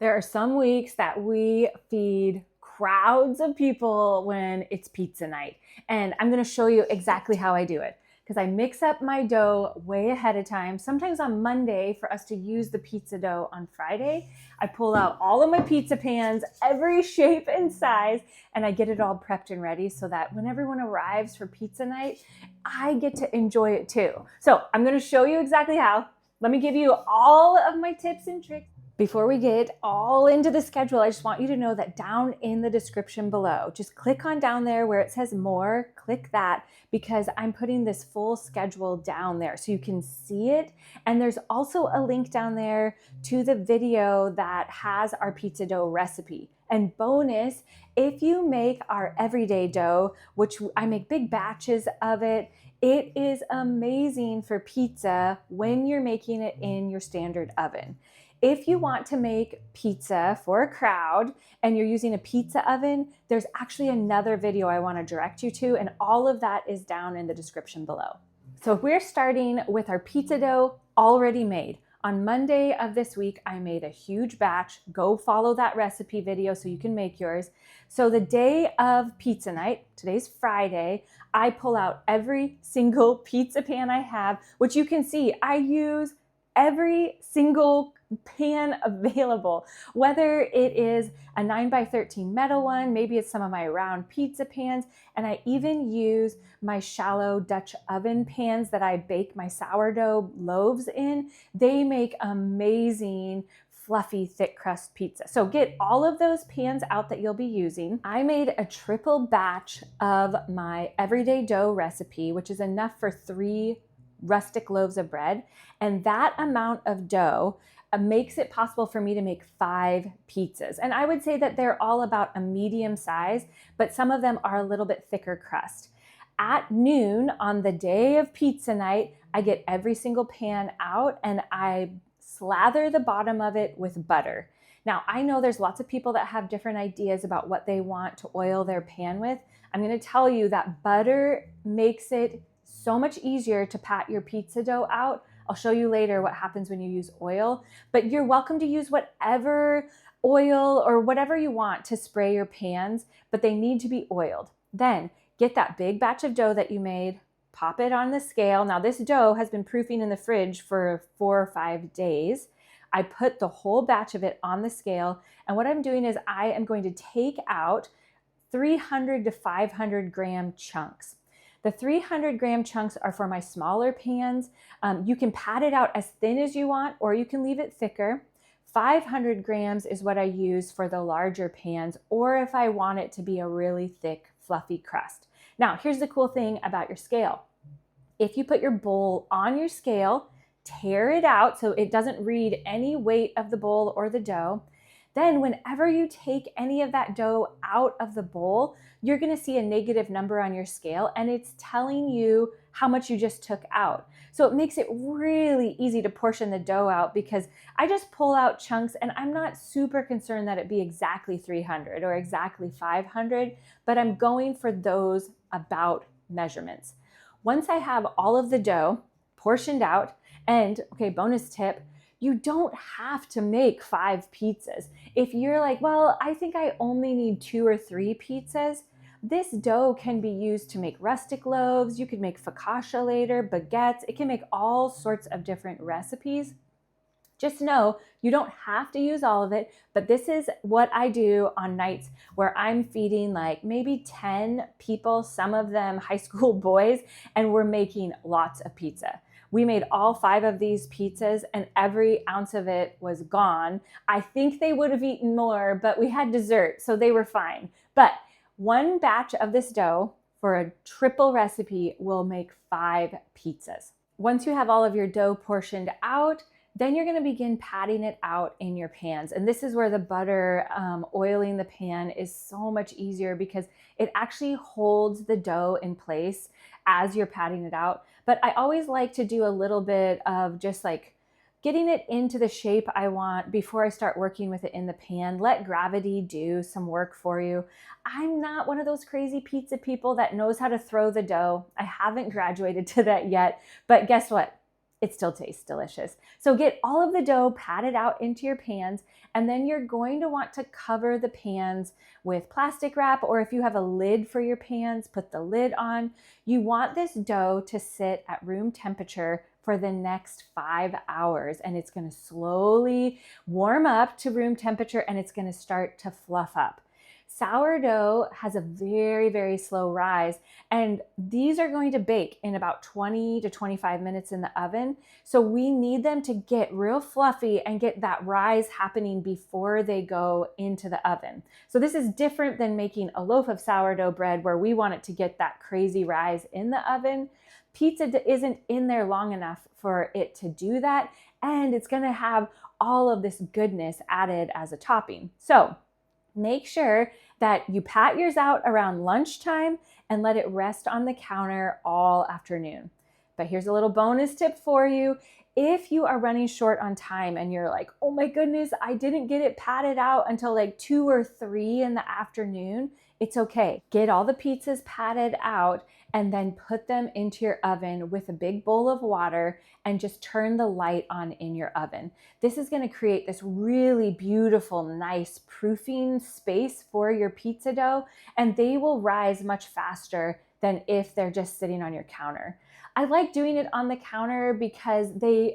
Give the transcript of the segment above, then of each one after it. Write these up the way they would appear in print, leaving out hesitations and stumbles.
There are some weeks that we feed crowds of people when it's pizza night. And I'm going to show you exactly how I do it because I mix up my dough way ahead of time. Sometimes on Monday for us to use the pizza dough on Friday, I pull out all of my pizza pans, every shape and size, and I get it all prepped and ready so that when everyone arrives for pizza night, I get to enjoy it too. So I'm going to show you exactly how. Let me give you all of my tips and tricks. Before we get all into the schedule, I just want you to know that down in the description below, just click on down there where it says more, click that because I'm putting this full schedule down there so you can see it. And there's also a link down there to the video that has our pizza dough recipe. And bonus, if you make our everyday dough, which I make big batches of it, it is amazing for pizza when you're making it in your standard oven. If you want to make pizza for a crowd and you're using a pizza oven, there's actually another video I want to direct you to, and all of that is down in the description below. So we're starting with our pizza dough already made. On Monday of this week, I made a huge batch. Go follow that recipe video so you can make yours. So the day of pizza night, today's Friday, I pull out every single pizza pan I have, which you can see I use every single pan available, whether it is a 9x13 metal one, maybe it's some of my round pizza pans, and I even use my shallow Dutch oven pans that I bake my sourdough loaves in. They make amazing fluffy, thick crust pizza. So get all of those pans out that you'll be using. I made a triple batch of my everyday dough recipe, which is enough for 3 rustic loaves of bread. And that amount of dough makes it possible for me to make 5 pizzas. And I would say that they're all about a medium size, but some of them are a little bit thicker crust. At noon on the day of pizza night, I get every single pan out and I slather the bottom of it with butter. Now, I know there's lots of people that have different ideas about what they want to oil their pan with. I'm going to tell you that butter makes it so much easier to pat your pizza dough out. I'll show you later what happens when you use oil, but you're welcome to use whatever oil or whatever you want to spray your pans, but they need to be oiled. Then get that big batch of dough that you made, pop it on the scale. Now this dough has been proofing in the fridge for 4 or 5 days. I put the whole batch of it on the scale, and what I'm doing is I am going to take out 300 to 500 gram chunks. The 300 gram chunks are for my smaller pans. You can pat it out as thin as you want, or you can leave it thicker. 500 grams is what I use for the larger pans, or if I want it to be a really thick, fluffy crust. Now, here's the cool thing about your scale. If you put your bowl on your scale, tear it out so it doesn't read any weight of the bowl or the dough, then whenever you take any of that dough out of the bowl, you're going to see a negative number on your scale, and it's telling you how much you just took out. So it makes it really easy to portion the dough out because I just pull out chunks and I'm not super concerned that it be exactly 300 or exactly 500, but I'm going for those about measurements. Once I have all of the dough portioned out, and okay, bonus tip, you don't have to make 5 pizzas. If you're like, well, I think I only need 2 or 3 pizzas, this dough can be used to make rustic loaves. You could make focaccia later, baguettes. It can make all sorts of different recipes. Just know you don't have to use all of it, but this is what I do on nights where I'm feeding like maybe 10 people, some of them high school boys, and we're making lots of pizza. We made all 5 of these pizzas and every ounce of it was gone. I think they would have eaten more, but we had dessert, so they were fine. But one batch of this dough for a triple recipe will make 5 pizzas. Once you have all of your dough portioned out, then you're going to begin patting it out in your pans. And this is where the butter oiling the pan is so much easier because it actually holds the dough in place as you're patting it out. But I always like to do a little bit of just like getting it into the shape I want before I start working with it in the pan. Let gravity do some work for you. I'm not one of those crazy pizza people that knows how to throw the dough. I haven't graduated to that yet, but guess what? it still tastes delicious. So get all of the dough patted out into your pans, and then you're going to want to cover the pans with plastic wrap, or if you have a lid for your pans, put the lid on. You want this dough to sit at room temperature for the next 5 hours, and it's going to slowly warm up to room temperature, and it's going to start to fluff up. Sourdough has a very, very slow rise, and these are going to bake in about 20 to 25 minutes in the oven. So we need them to get real fluffy and get that rise happening before they go into the oven. So this is different than making a loaf of sourdough bread where we want it to get that crazy rise in the oven. Pizza isn't in there long enough for it to do that, and it's going to have all of this goodness added as a topping. So make sure that you pat yours out around lunchtime and let it rest on the counter all afternoon. But here's a little bonus tip for you. If you are running short on time and you're like, oh my goodness, I didn't get it patted out until like 2 or 3 in the afternoon, it's okay. Get all the pizzas patted out and then put them into your oven with a big bowl of water and just turn the light on in your oven. This is going to create this really beautiful, nice proofing space for your pizza dough, and they will rise much faster than if they're just sitting on your counter. I like doing it on the counter because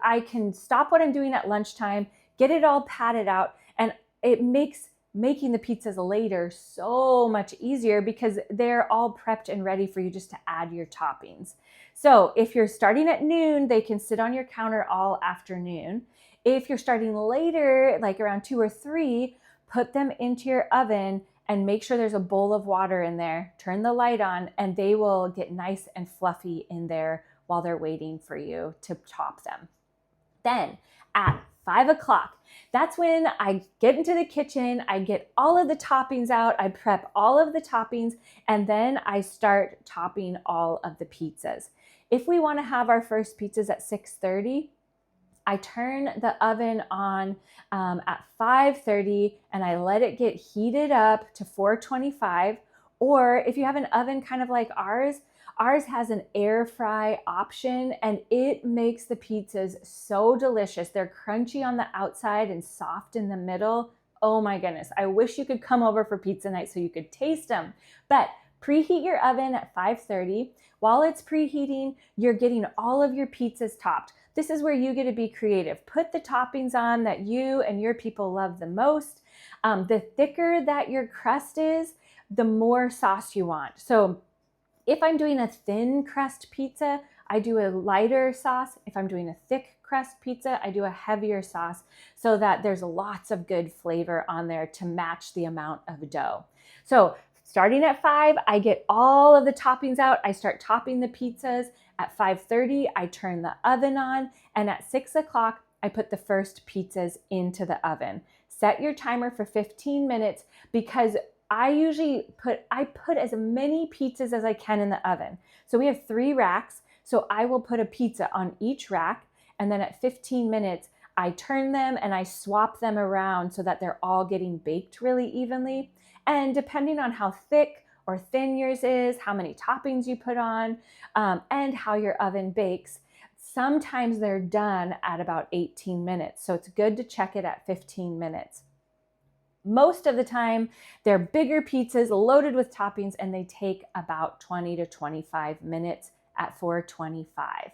I can stop what I'm doing at lunchtime, get it all patted out, and it makes making the pizzas later so much easier because they're all prepped and ready for you just to add your toppings. So if you're starting at noon, they can sit on your counter all afternoon. If you're starting later, like around 2 or 3, put them into your oven and make sure there's a bowl of water in there. Turn the light on and they will get nice and fluffy in there while they're waiting for you to top them. Then at 5 o'clock, that's when I get into the kitchen, I get all of the toppings out, I prep all of the toppings, and then I start topping all of the pizzas. If we want to have our first pizzas at 6:30, I turn the oven on at 5:30 and I let it get heated up to 425. Or if you have an oven kind of like ours has an air fry option, and it makes the pizzas so delicious. They're crunchy on the outside and soft in the middle. Oh my goodness. I wish you could come over for pizza night so you could taste them. But preheat your oven at 5:30. While it's preheating, you're getting all of your pizzas topped. This is where you get to be creative. Put the toppings on that you and your people love the most. The thicker that your crust is, the more sauce you want. So if I'm doing a thin crust pizza, I do a lighter sauce. If I'm doing a thick crust pizza, I do a heavier sauce so that there's lots of good flavor on there to match the amount of dough. So starting at 5, I get all of the toppings out. I start topping the pizzas. At 5:30, I turn the oven on, and at 6 o'clock, I put the first pizzas into the oven. Set your timer for 15 minutes because I usually put as many pizzas as I can in the oven. So we have 3 racks. So I will put a pizza on each rack. And then at 15 minutes, I turn them and I swap them around so that they're all getting baked really evenly. And depending on how thick or thin yours is, how many toppings you put on, and how your oven bakes, sometimes they're done at about 18 minutes. So it's good to check it at 15 minutes. Most of the time, they're bigger pizzas loaded with toppings, and they take about 20 to 25 minutes at 425.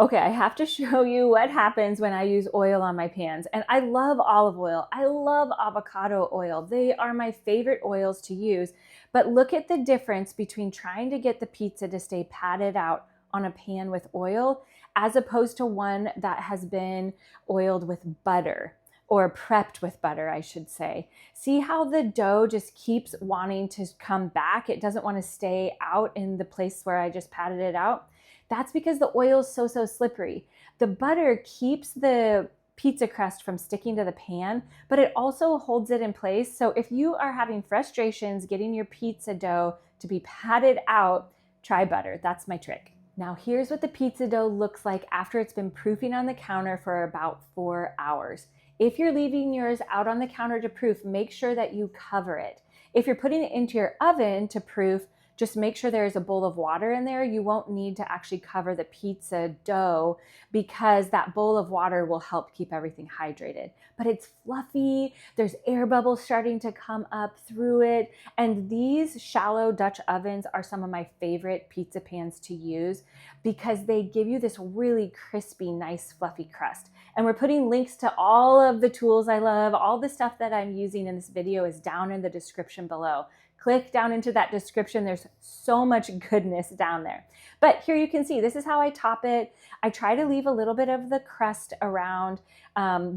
Okay, I have to show you what happens when I use oil on my pans. And I love olive oil. I love avocado oil. They are my favorite oils to use. But look at the difference between trying to get the pizza to stay patted out on a pan with oil as opposed to one that has been oiled with butter. Or prepped with butter, I should say. See how the dough just keeps wanting to come back? It doesn't want to stay out in the place where I just patted it out. That's because the oil is so slippery. The butter keeps the pizza crust from sticking to the pan, but it also holds it in place. So if you are having frustrations getting your pizza dough to be patted out, try butter. That's my trick. Now here's what the pizza dough looks like after it's been proofing on the counter for about 4 hours. If you're leaving yours out on the counter to proof, make sure that you cover it. If you're putting it into your oven to proof, just make sure there is a bowl of water in there. You won't need to actually cover the pizza dough because that bowl of water will help keep everything hydrated. But it's fluffy, there's air bubbles starting to come up through it, and these shallow Dutch ovens are some of my favorite pizza pans to use because they give you this really crispy, nice, fluffy crust. And we're putting links to all of the tools I love, all the stuff that I'm using in this video is down in the description below. Click down into that description. There's so much goodness down there. But here you can see, this is how I top it. I try to leave a little bit of the crust around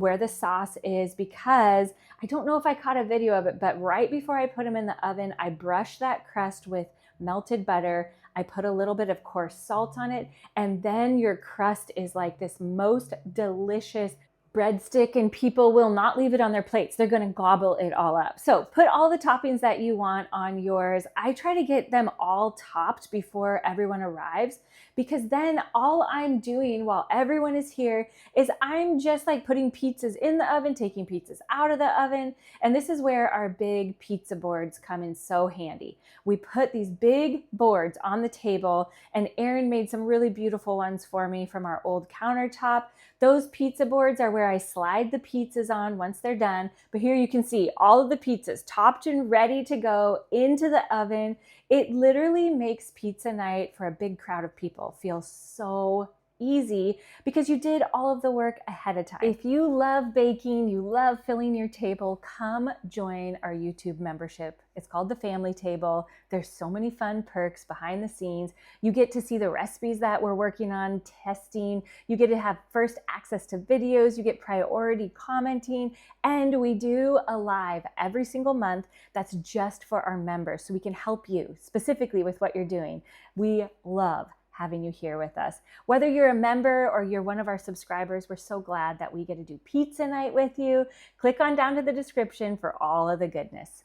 where the sauce is because I don't know if I caught a video of it, but right before I put them in the oven, I brush that crust with melted butter. I put a little bit of coarse salt on it, and then your crust is like this most delicious breadstick, and people will not leave it on their plates. They're going to gobble it all up. So put all the toppings that you want on yours. I try to get them all topped before everyone arrives because then all I'm doing while everyone is here is I'm just like putting pizzas in the oven, taking pizzas out of the oven. And this is where our big pizza boards come in so handy. We put these big boards on the table, and Erin made some really beautiful ones for me from our old countertop. Those pizza boards are where I slide the pizzas on once they're done. But here you can see all of the pizzas topped and ready to go into the oven. It literally makes pizza night for a big crowd of people feel so easy because you did all of the work ahead of time. If you love baking, you love filling your table, come join our YouTube membership. It's called the Family Table. There's so many fun perks behind the scenes. You get to see the recipes that we're working on, testing. You get to have first access to videos. You get priority commenting. And we do a live every single month that's just for our members so we can help you specifically with what you're doing. We love having you here with us. Whether you're a member or you're one of our subscribers, we're so glad that we get to do pizza night with you. Click on down to the description for all of the goodness.